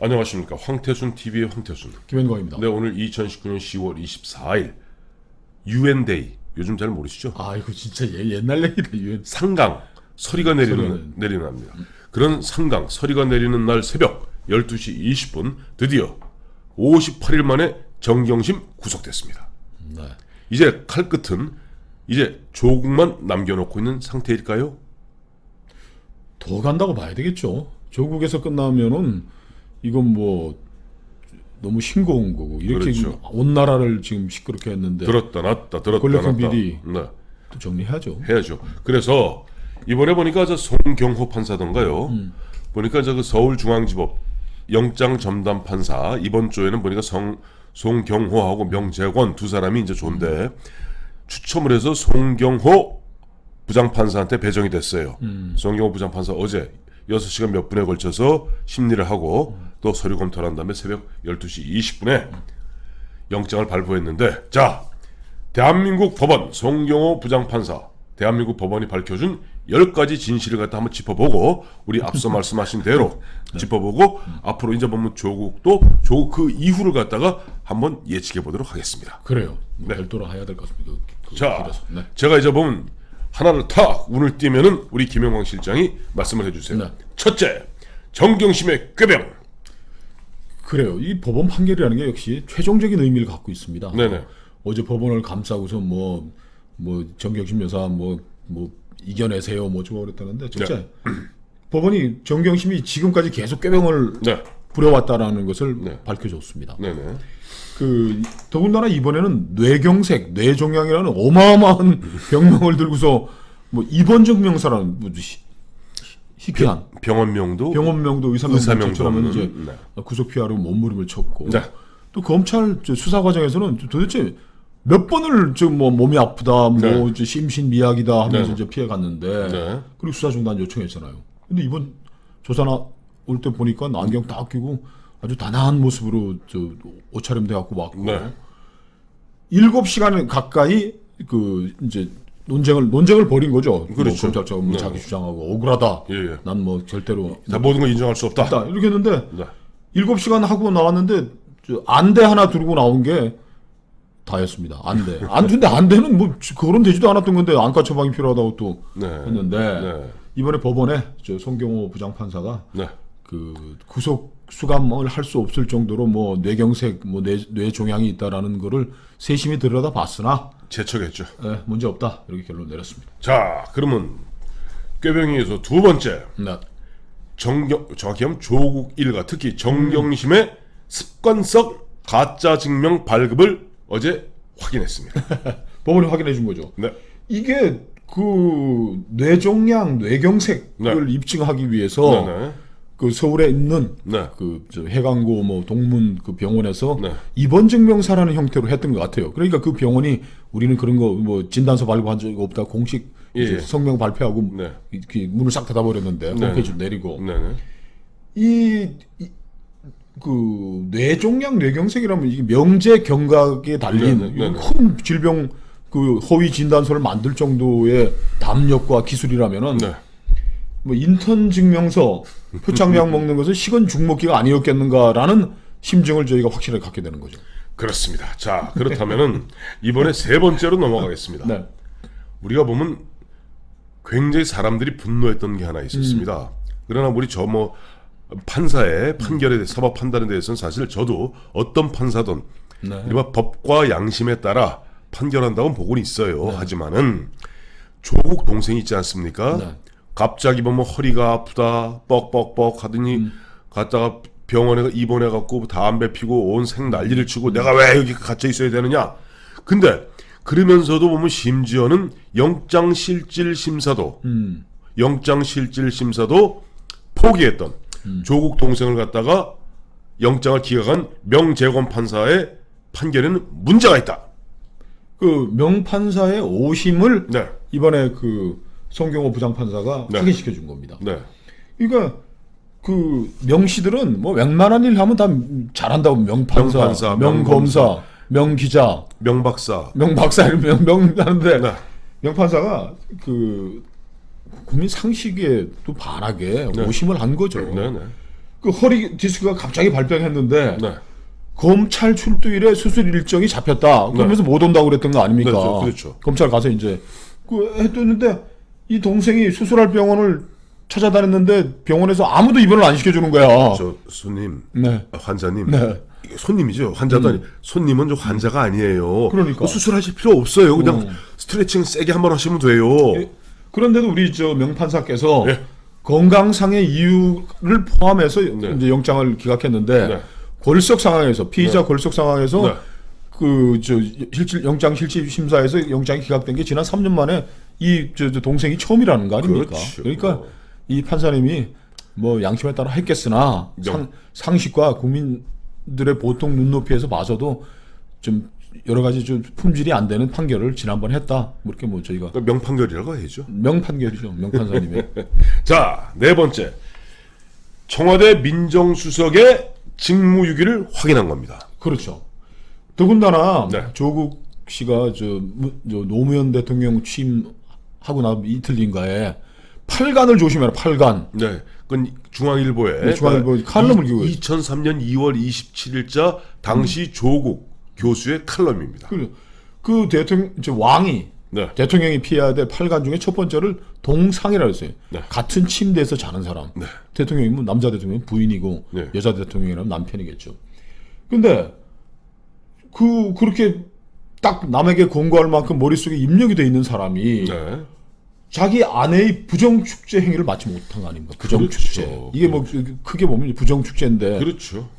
안녕하십니까. 황태순 TV의 황태순. 김현광입니다. 네, 오늘 2019년 10월 24일 유엔데이. 요즘 잘 모르시죠? 아 이거 진짜 옛날 얘기다. 유엔. 상강 서리가 내리는 날입니다. 그런 상강 서리가 내리는 날 새벽 12시 20분 드디어 58일 만에 정경심 구속됐습니다. 네. 이제 칼끝은 이제 조국만 남겨놓고 있는 상태일까요? 더 간다고 봐야 되겠죠. 조국에서 끝나면은 이건 뭐 너무 싱거운 거고 이렇게 그렇죠. 온 나라를 지금 시끄럽게 했는데 들었다 놨다 들었다 권력형 놨다. 비리. 네. 또 정리해야죠. 해야죠. 그래서 이번에 보니까 저 송경호 판사던가요. 보니까 저 그 서울중앙지법 영장 전담 판사 이번 주에는 보니까 송경호하고 명재권 두 사람이 이제 존대 추첨을 해서 송경호 부장판사한테 배정이 됐어요. 송경호 부장판사 어제 6시간 몇 분에 걸쳐서 심리를 하고 또 서류 검토를 한 다음에 새벽 12시 20분에 영장을 발부했는데, 자, 대한민국 법원 송경호 부장판사, 대한민국 법원이 밝혀준 10가지 진실을 갖다 한번 짚어보고, 우리 앞서 말씀하신 대로 짚어보고 앞으로 이제 보면 조국 그 이후를 갖다가 한번 예측해 보도록 하겠습니다. 그래요. 네. 별도로 해야 될 것 같습니다. 자, 길어서. 네. 제가 이제 보면 하나를 탁 운을 띄면은 우리 김영광 실장이 말씀을 해주세요. 네. 첫째, 정경심의 꾀병. 그래요. 이 법원 판결이라는 게 역시 최종적인 의미를 갖고 있습니다. 네네. 어제 법원을 감싸고서 뭐 정경심 여사 뭐 이겨내세요 뭐 저거 그랬다는데 첫째 법원이 정경심이 지금까지 계속 꾀병을 네. 부려왔다라는 것을 네. 밝혀줬습니다. 네네. 그 더군다나 이번에는 뇌경색, 뇌종양이라는 어마어마한 병명을 들고서 뭐 입원적 명사라는 뭐 희귀한 병원명도 병원명도 의사명처럼 의사명도 이제 없는, 네. 구속 피하러 몸부림을 쳤고 네. 또 검찰 수사 과정에서는 도대체 몇 번을 지금 뭐 몸이 아프다, 뭐 네. 이제 심신미약이다 하면서 네. 이제 피해 갔는데 네. 그리고 수사 중단 요청했잖아요. 근데 이번 조사나 올 때 보니까 안경 딱 끼고 아주 단아한 모습으로 저 옷차림 돼갖고 왔고 네. 7시간 가까이 그 이제 논쟁을 벌인 거죠. 그렇죠. 뭐 검찰차가 뭐 네. 자기 주장하고 억울하다. 예, 예. 난 뭐 절대로 다 모든 걸 인정할 수 없다. 없다. 이렇게 했는데 네. 7시간 하고 나왔는데 안대 하나 두르고 나온 게 다였습니다. 안대. 근데 안대는 뭐 거론되지도 않았던 건데 안과 처방이 필요하다고 또 네. 했는데 네. 이번에 법원에 저 송경호 부장판사가 네. 그 구속 수감을 할 수 없을 정도로 뭐 뇌경색, 뭐 뇌종양이 있다라는 거를 세심히 들여다봤으나 제척했죠. 문제 없다 이렇게 결론 내렸습니다. 자, 그러면 꾀병에서 두 번째 네. 정확히 하면 조국 일가 특히 정경심의 습관성 가짜 증명 발급을 어제 확인했습니다. 법원이 확인해 준 거죠. 네. 이게 그 뇌종양, 뇌경색을 네. 입증하기 위해서 네네. 그 서울에 있는 네. 그 저 해강고 뭐 동문 그 병원에서 네. 입원 증명서라는 형태로 했던 것 같아요. 그러니까 그 병원이 우리는 그런 거 뭐 진단서 발급한 적 없다 공식 예. 이제 성명 발표하고 네. 이렇게 문을 싹 닫아버렸는데 네. 홈페이지 내리고 네네. 그 뇌종양 뇌경색이라면 이게 명제 경각에 달린 네, 네, 이런 네. 큰 질병 그 허위 진단서를 만들 정도의 담력과 기술이라면은 네. 뭐 인턴 증명서 표창장 먹는 것은 식은 죽먹기가 아니었겠는가라는 심증을 저희가 확실하게 갖게 되는 거죠. 그렇습니다. 자, 그렇다면은 이번에 세 번째로 넘어가겠습니다. 네. 우리가 보면 굉장히 사람들이 분노했던 게 하나 있었습니다. 그러나 우리 저 뭐 판사의 판결에 대해 사법 판단에 대해서는 사실 저도 어떤 판사든 네. 이른바 법과 양심에 따라 판결한다고는 보고는 있어요. 하지만은 조국 동생이 있지 않습니까? 네. 갑자기 보면 허리가 아프다 뻑뻑뻑 하더니 갔다가 병원에 입원해 갖고 담배 피고 온 생 난리를 치고 내가 왜 여기 갇혀 있어야 되느냐. 근데 그러면서도 보면 심지어는 영장실질심사도 포기했던 조국 동생을 갖다가 영장을 기각한 명재권 판사의 판결에는 문제가 있다. 그 명판사의 오심을 네. 이번에 그 송경호 부장판사가 네. 확인시켜 준 겁니다. 네. 그러니까 그 명시들은 뭐 웬만한 일 하면 다 잘한다고 명판사, 명판사, 명검사, 명기자, 명박사. 명박사 이런 명 하는데 네. 명판사가 그 국민 상식에 또 반하게 네. 오심을 한 거죠. 네네. 그 허리 디스크가 갑자기 발병했는데 네. 검찰 출두일에 수술 일정이 잡혔다. 그러면서 못 온다고 그랬던 거 아닙니까? 그렇죠. 검찰 가서 이제 그 했는데 이 동생이 수술할 병원을 찾아다녔는데 병원에서 아무도 입원을 안 시켜주는 거야. 저 손님, 네. 환자님, 네. 이게 손님이죠. 환자도 아니. 손님은 저 환자가 아니에요. 그러니까. 수술하실 필요 없어요. 그냥 스트레칭 세게 한번 하시면 돼요. 그런데도 우리 저 명판사께서 예. 건강상의 이유를 포함해서 네. 이제 영장을 기각했는데 네. 골석 상황에서 피의자 골석 상황에서 네. 그 저 영장 실질 심사에서 영장이 기각된 게 지난 3년 만에 이 저 동생이 처음이라는 거 아닙니까? 그렇죠. 그러니까 이 판사님이 뭐 양심에 따라 했겠으나 상식과 국민들의 보통 눈높이에서 봐서도 좀 여러 가지 좀 품질이 안 되는 판결을 지난번 했다. 뭐 이렇게 뭐 저희가 그러니까 명판결이라고 해야죠. 명판결이죠. 명판사님의. 자, 네 번째. 청와대 민정수석의 직무유기를 확인한 겁니다. 그렇죠. 더군다나 네. 조국 씨가 저 노무현 대통령 취임하고 나 이틀 뒤인가에 팔간을 조심해라. 팔간. 네. 그건 중앙일보에 네, 중앙일보 칼럼을 기고요. 2003년 2월 27일자 당시 조국 교수의 칼럼입니다. 그 대통령 왕이 네. 대통령이 피해야 될 팔간 중에 첫 번째를 동상이라 했어요. 네. 같은 침대에서 자는 사람. 네. 대통령이면 남자 대통령은 부인이고 네. 여자 대통령이라면 남편이겠죠. 근데 그렇게 딱 남에게 권고할 만큼 머릿속에 입력이 돼 있는 사람이 네. 자기 아내의 부정축제 행위를 마치 못한 거 아닙니까? 부정축제. 그렇죠. 이게 뭐 크게 보면 부정축제인데. 그렇죠.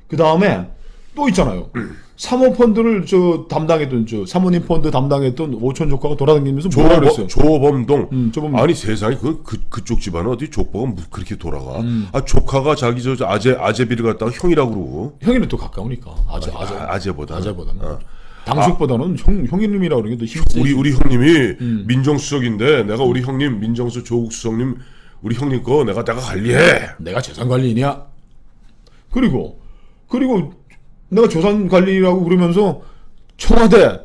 그 다음에 또 있잖아요. 사모펀드를 담당했던 사모님 펀드 담당했던 오촌 조카가 돌아다니면서 뭐라 그랬어요? 조범동. 조범동. 아니 세상에 그쪽 집안은 어디 족보가 그렇게 돌아가? 아 조카가 자기 저 아재비를 갖다가 형이라고 그러고. 형이는 또 가까우니까. 아재보다. 아재보다는. 당숙보다는 형님이라고 그러는 게 더 힘세. 우리 형님이 민정수석인데 내가 우리 형님 민정수석 조국 수석님 우리 형님 거 내가 관리해. 내가 재산관리인이야. 그리고 내가 재산관리라고 그러면서 청와대가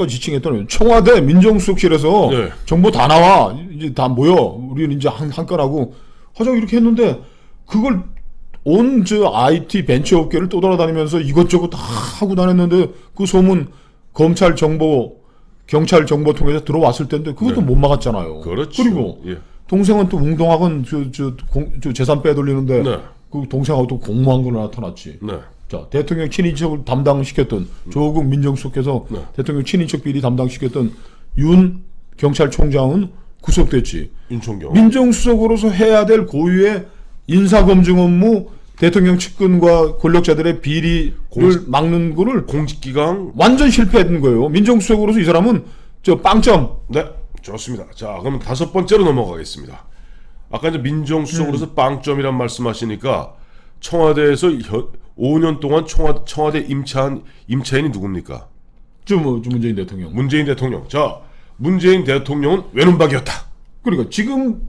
지칭했던 청와대 민정수석실에서 네. 정보 다 나와. 이제 다 모여. 우리는 이제 한 건하고 하자고 이렇게 했는데 그걸 온 IT 벤처 업계를 떠돌아다니면서 이것저것 다 하고 다녔는데 그 소문 검찰 정보 경찰 정보 통해서 들어왔을 텐데 그것도 네. 못 막았잖아요. 그렇죠. 그리고 예. 동생은 또 웅동학원 재산 빼돌리는데 네. 그 동생하고 또 공모한 걸로 나타났지. 네. 자, 대통령 친인척을 담당시켰던 조국 민정수석께서 네. 대통령 친인척 비리 담당시켰던 윤 경찰총장은 구속됐지. 윤총경. 민정수석으로서 해야 될 고유의 인사검증 업무, 대통령 측근과 권력자들의 비리를 막는 거를 공직기강. 완전 실패했던 거예요. 민정수석으로서 이 사람은 빵점. 네. 좋습니다. 자, 그럼 다섯 번째로 넘어가겠습니다. 아까 이제 민정수석으로서 빵점이란 말씀하시니까 청와대에서 5년 동안 청와대 임차인이 누굽니까? 문재인 대통령. 문재인 대통령. 자, 문재인 대통령은 외눈박이었다. 그러니까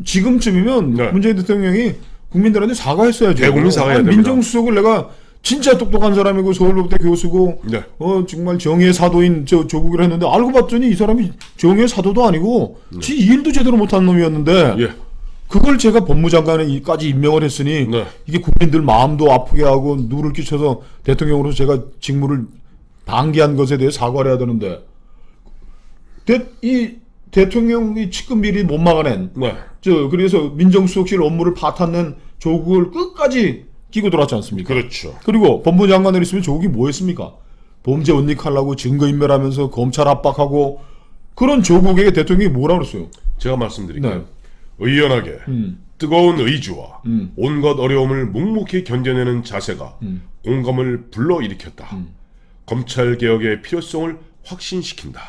지금쯤이면 네. 문재인 대통령이 국민들한테 사과했어야죠. 대국민 사과해야 됩니다. 민정수석을 내가 진짜 똑똑한 사람이고 서울로부터 교수고 네. 정말 정의의 사도인 조국이라 했는데 알고 봤더니 이 사람이 정의의 사도도 아니고 지 일도 제대로 못한 놈이었는데 예. 그걸 제가 법무장관에까지 임명을 했으니 네. 이게 국민들 마음도 아프게 하고 누를 끼쳐서 대통령으로서 제가 직무를 방기한 것에 대해 사과를 해야 되는데 이 대통령이 측근 비리 못 막아낸 네. 그래서 민정수석실 업무를 파탄낸 조국을 끝까지 끼고 돌았지 않습니까? 그렇죠. 그리고 법무장관을 있으면 조국이 뭐 했습니까? 범죄 은닉하려고 증거인멸하면서 검찰 압박하고 그런 조국에게 대통령이 뭐라 그랬어요? 제가 말씀드릴게요. 네. 의연하게 뜨거운 의지와 온갖 어려움을 묵묵히 견뎌내는 자세가 공감을 불러일으켰다. 검찰개혁의 필요성을 확신시킨다.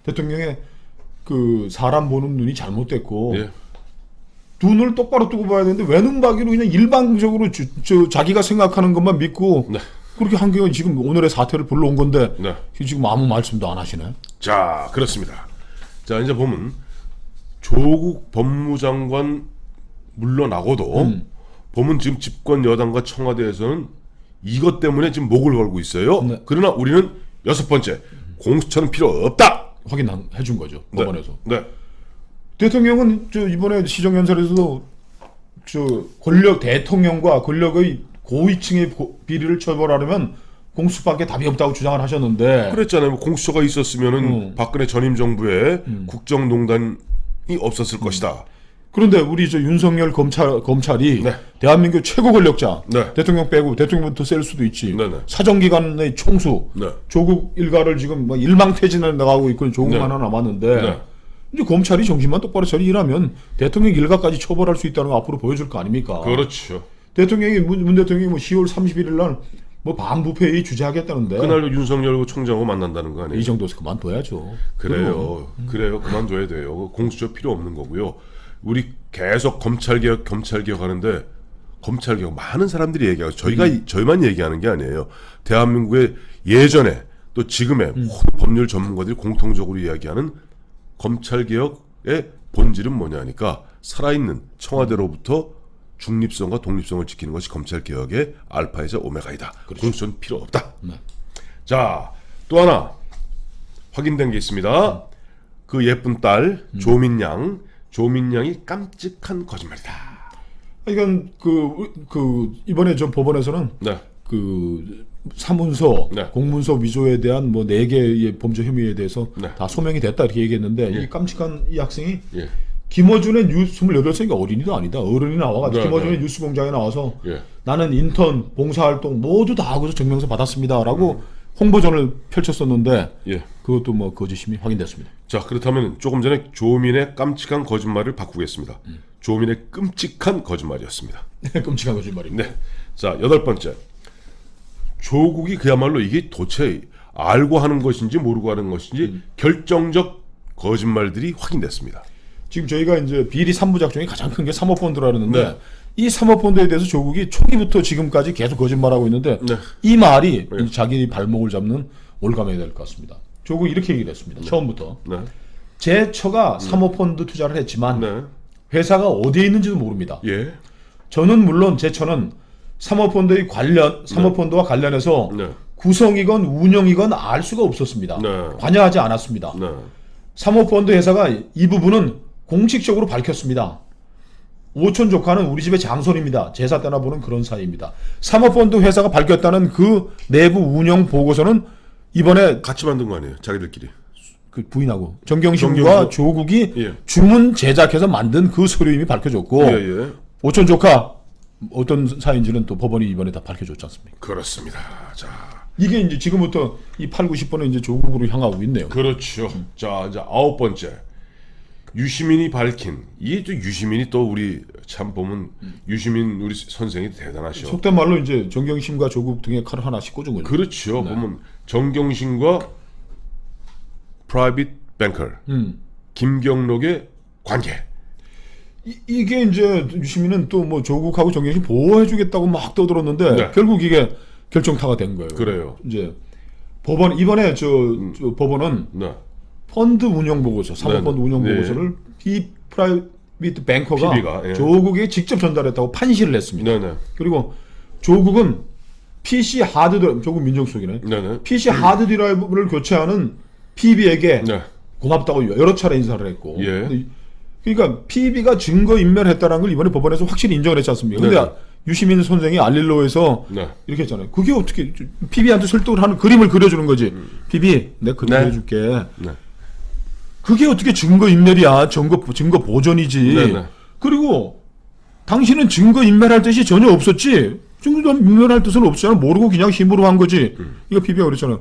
대통령의 그 사람 보는 눈이 잘못됐고 예. 눈을 똑바로 뜨고 봐야 되는데 외눈박이로 그냥 일방적으로 자기가 생각하는 것만 믿고 네. 그렇게 한 게 지금 오늘의 사태를 불러온 건데 네. 지금 아무 말씀도 안 하시네. 자, 그렇습니다. 자, 이제 보면 조국 법무장관 물러나고도 보면 지금 집권 여당과 청와대에서는 이것 때문에 지금 목을 걸고 있어요. 네. 그러나 우리는 여섯 번째 공수처는 필요 없다. 확인해 준 거죠. 법원에서. 네. 대통령은 이번에 시정연설에서도 저 권력 대통령과 권력의 고위층의 비리를 처벌하려면 공수처밖에 답이 없다고 주장을 하셨는데 그랬잖아요. 뭐 공수처가 있었으면은 박근혜 전임 정부에 국정농단이 없었을 것이다. 그런데 우리 저 윤석열 검찰이 네. 대한민국 최고 권력자 네. 대통령 빼고 대통령부터 셀 수도 있지 네네. 사정기관의 총수 네. 조국 일가를 지금 뭐 일망퇴진을 나가고 있고 조국 네. 하나 남았는데 네. 이제 검찰이 정신만 똑바로 처리하면 대통령 일가까지 처벌할 수 있다는 거 앞으로 보여줄 거 아닙니까? 그렇죠. 대통령이 문 대통령이 뭐 10월 31일 날 뭐 반부패회의 주재하겠다는데 그날로 윤석열 총장하고 만난다는 거 아니에요? 이 정도에서 그만둬야죠. 그래요. 그래요. 그만둬야 돼요. 공수처 필요 없는 거고요. 우리 계속 검찰개혁 하는데 검찰개혁 많은 사람들이 얘기하고 저희만 얘기하는 게 아니에요. 대한민국의 예전에 또 지금의 모든 법률 전문가들이 공통적으로 이야기하는 검찰개혁의 본질은 뭐냐니까 살아있는 청와대로부터 중립성과 독립성을 지키는 것이 검찰개혁의 알파이자 오메가이다. 그렇죠. 공수처는 필요 없다. 네. 자, 또 하나 확인된 게 있습니다. 그 예쁜 딸 조민양이 깜찍한 거짓말이다. 이건 그 이번에 저 법원에서는 네, 그 사문서, 네. 공문서 위조에 대한 뭐 4개의 범죄 혐의에 대해서 네. 다 소명이 됐다 이렇게 얘기했는데 예. 이 깜찍한 이 학생이 예, 김어준의 28세니까 어린이도 아니다. 어른이 나와가지고 네, 김어준의 네. 뉴스 공장에 나와서 예. 나는 인턴, 봉사활동 모두 다 하고서 증명서 받았습니다라고 홍보전을 펼쳤었는데 예. 그것도 뭐 거짓임이 확인됐습니다. 자, 그렇다면 조금 전에 조민의 깜찍한 거짓말을 바꾸겠습니다. 조민의 끔찍한 거짓말이었습니다. 끔찍한 거짓말입니다. 네. 자, 8번째. 조국이 그야말로 이게 도대체 알고 하는 것인지 모르고 하는 것인지 결정적 거짓말들이 확인됐습니다. 지금 저희가 이제 비리 3부작 중에 가장 큰 게 사모펀드라 그러는데 네. 이 사모펀드에 대해서 조국이 초기부터 지금까지 계속 거짓말하고 있는데 네. 이 말이 네. 자기 발목을 잡는 올감이 될 것 같습니다. 조국이 이렇게 얘기를 했습니다. 처음부터. 네. 제 처가 사모펀드 투자를 했지만 네. 회사가 어디에 있는지도 모릅니다. 예. 저는 물론 제 처는 사모펀드와 관련해서 네. 구성이건 운영이건 알 수가 없었습니다. 네. 관여하지 않았습니다. 네. 사모펀드 회사가 이 부분은 공식적으로 밝혔습니다. 오촌 조카는 우리 집의 장손입니다. 제사 때나 보는 그런 사이입니다. 사모펀드 회사가 밝혔다는 그 내부 운영 보고서는 이번에 같이 만든 거 아니에요? 자기들끼리. 그 부인하고 정경심과 정경심. 조국이 예. 주문 제작해서 만든 그 서류 이미 밝혀졌고 예, 예. 오촌 조카 어떤 사이인지는 또 법원이 이번에 다 밝혀줬지 않습니까? 그렇습니다. 자, 이게 이제 지금부터 이 8, 90번은 이제 조국으로 향하고 있네요. 그렇죠. 자, 이제 9번째. 유시민이 밝힌 이게 또 유시민이 또 우리 참 보면 유시민 우리 선생이 대단하셔. 속된 말로 이제 정경심과 조국 등에 칼을 하나씩 꽂은 거죠. 그렇죠. 보면 정경심과 프라이빗 뱅커 김경록의 관계. 이게 이제 유시민은 또 뭐 조국하고 정경심 보호해주겠다고 막 떠들었는데 네. 결국 이게 결정타가 된 거예요. 그래요. 이제 법원 이번에 저 법원은 네. 펀드 운영 보고서, 사모펀드 네. 운영 네. 보고서를 이 프라이빗 뱅커가 PB가, 예. 조국에게 직접 전달했다고 판시를 했습니다. 네네. 그리고 조국은 PC 하드드라이브, 조국 민정수석이네. 네네. PC 하드드라이브를 교체하는 PB에게 네. 고맙다고 여러 차례 인사를 했고. 예. 근데 그러니까 PB가 증거 인멸했다는 걸 이번에 법원에서 확실히 인정을 했지 않습니까? 근데 네네. 유시민 선생이 알릴로에서 네. 이렇게 했잖아요. 그게 어떻게 PB한테 설득을 하는 그림을 그려주는 거지. PB, 내가 그림 네. 그려줄게. 네. 그게 어떻게 증거 인멸이야? 증거 보존이지. 네네. 그리고 당신은 증거 인멸할 뜻이 전혀 없었지. 증거 인멸할 뜻은 없잖아. 모르고 그냥 힘으로 한 거지. 이거 PB가 그랬잖아.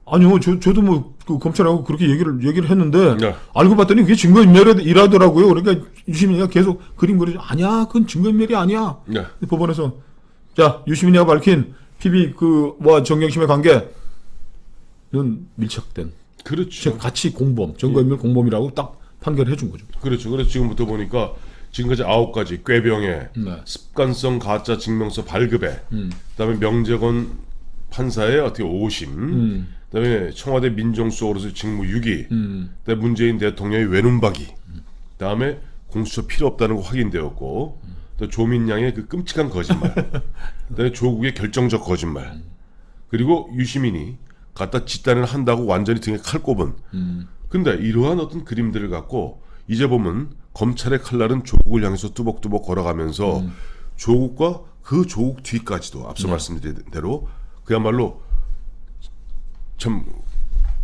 아니요, 저도 뭐 그 검찰하고 그렇게 얘기를 했는데 네. 알고 봤더니 그게 증거 인멸이라더라고요. 그러니까 유시민이가 계속 그림 그리죠. 아니야, 그건 증거 인멸이 아니야. 네. 법원에서 자 유시민이가 밝힌 PB 그와 정경심의 관계는 밀착된. 그렇죠. 같이 공범, 증거인멸 공범이라고 딱 판결해 준 거죠. 그렇죠. 그래서 지금부터 보니까 지금까지 9가지 꾀병에 네. 습관성 가짜 증명서 발급에 그다음에 명재건 판사의 어떻게 오심 그다음에 청와대 민정수석으로서 직무 유기 그다음에 문재인 대통령의 외눈박이 그다음에 공수처 필요 없다는 거 확인되었고 또 조민양의 그 끔찍한 거짓말 그다음에 조국의 결정적 거짓말 그리고 유시민이 갖다 짓단을 한다고 완전히 등에 칼 꼽은 근데 이러한 어떤 그림들을 갖고 이제 보면 검찰의 칼날은 조국을 향해서 뚜벅뚜벅 걸어가면서 조국과 그 조국 뒤까지도 앞서 말씀드린 대로 그야말로 참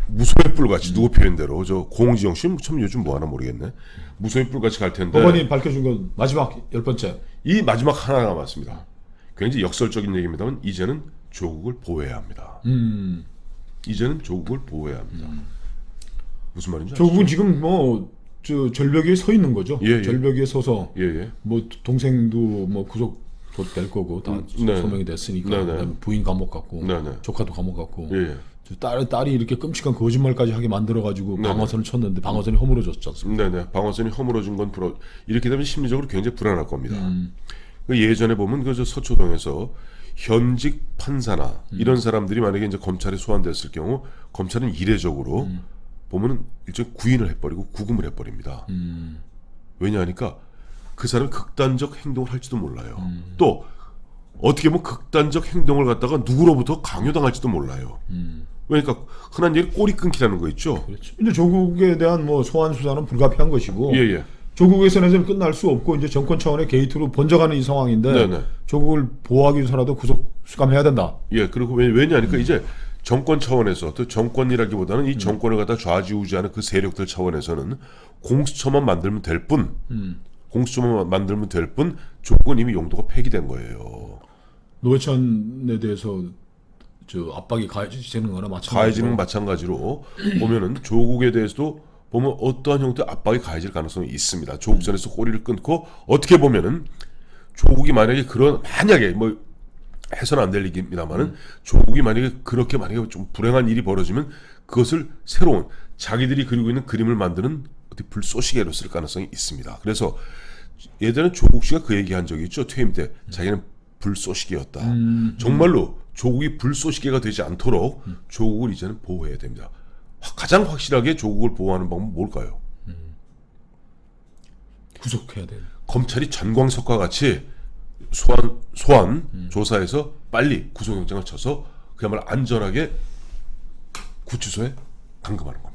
무소의 뿔같이 누구 표현대로 저 공지영 씨 참 요즘 뭐 하나 모르겠네. 무소의 뿔같이 갈 텐데 법원이 밝혀준 건 마지막 10번째. 이 마지막 하나 남았습니다. 굉장히 역설적인 얘기입니다만 이제는 조국을 보호해야 합니다. 이제는 조국을 보호해야 합니다. 무슨 말인지 아시죠? 조국은 지금 뭐 저 절벽 위에 서 있는 거죠. 예, 예. 절벽 위에 서서 예. 뭐 동생도 뭐 구속 될 거고 다 네. 소명이 됐으니까 네, 네. 그다음에 부인 감옥 갔고 네, 네. 조카도 감옥 갔고 예. 저 딸이 이렇게 끔찍한 거짓말까지 하게 만들어 가지고 네, 방어선을 쳤는데 방어선이 허물어졌지 않습니까? 네네. 방어선이 허물어진 건 이렇게 되면 심리적으로 굉장히 불안할 겁니다. 그 예전에 보면 그 저 서초동에서 현직 판사나 이런 사람들이 만약에 이제 검찰에 소환됐을 경우 검찰은 이례적으로 보면은 일종의 구인을 해버리고 구금을 해버립니다. 왜냐하니까 그 사람이 극단적 행동을 할지도 몰라요. 또 어떻게 보면 극단적 행동을 갖다가 누구로부터 강요당할지도 몰라요. 그러니까 흔한 얘기 꼬리 끊기라는 거 있죠. 그렇죠. 이제 조국에 대한 뭐 소환 수사는 불가피한 것이고 예. 조국의 선에서는 끝날 수 없고 이제 정권 차원의 게이트로 번져가는 이 상황인데 네네. 조국을 보호하기 위해서라도 구속 수감해야 된다. 예, 그리고 왜냐하니까 이제 정권 차원에서 또 정권이라기보다는 이 정권을 갖다 좌지우지하는 그 세력들 차원에서는 공수처만 만들면 될 뿐, 공수처만 만들면 될 뿐, 조국은 이미 용도가 폐기된 거예요. 노회찬에 대해서 저 압박이 가해지는 거나 마찬가지로. 가해지는 마찬가지로 보면은 조국에 대해서도 보면 어떠한 형태의 압박이 가해질 가능성이 있습니다. 조국 전에서 꼬리를 끊고 어떻게 보면은 조국이 만약에 만약에 뭐 해서는 안 될 얘기입니다만은 조국이 만약에 좀 불행한 일이 벌어지면 그것을 새로운 자기들이 그리고 있는 그림을 만드는 어떻게 불쏘시개로 쓸 가능성이 있습니다. 그래서 예전에 조국 씨가 그 얘기한 적이 있죠. 퇴임 때 자기는 불쏘시개였다. 정말로 조국이 불쏘시개가 되지 않도록 조국을 이제는 보호해야 됩니다. 가장 확실하게 조국을 보호하는 방법은 뭘까요? 구속해야 돼. 검찰이 전광석과 같이 소환 조사해서 빨리 구속영장을 쳐서 그야말로 안전하게 구치소에 감금하는 겁니다.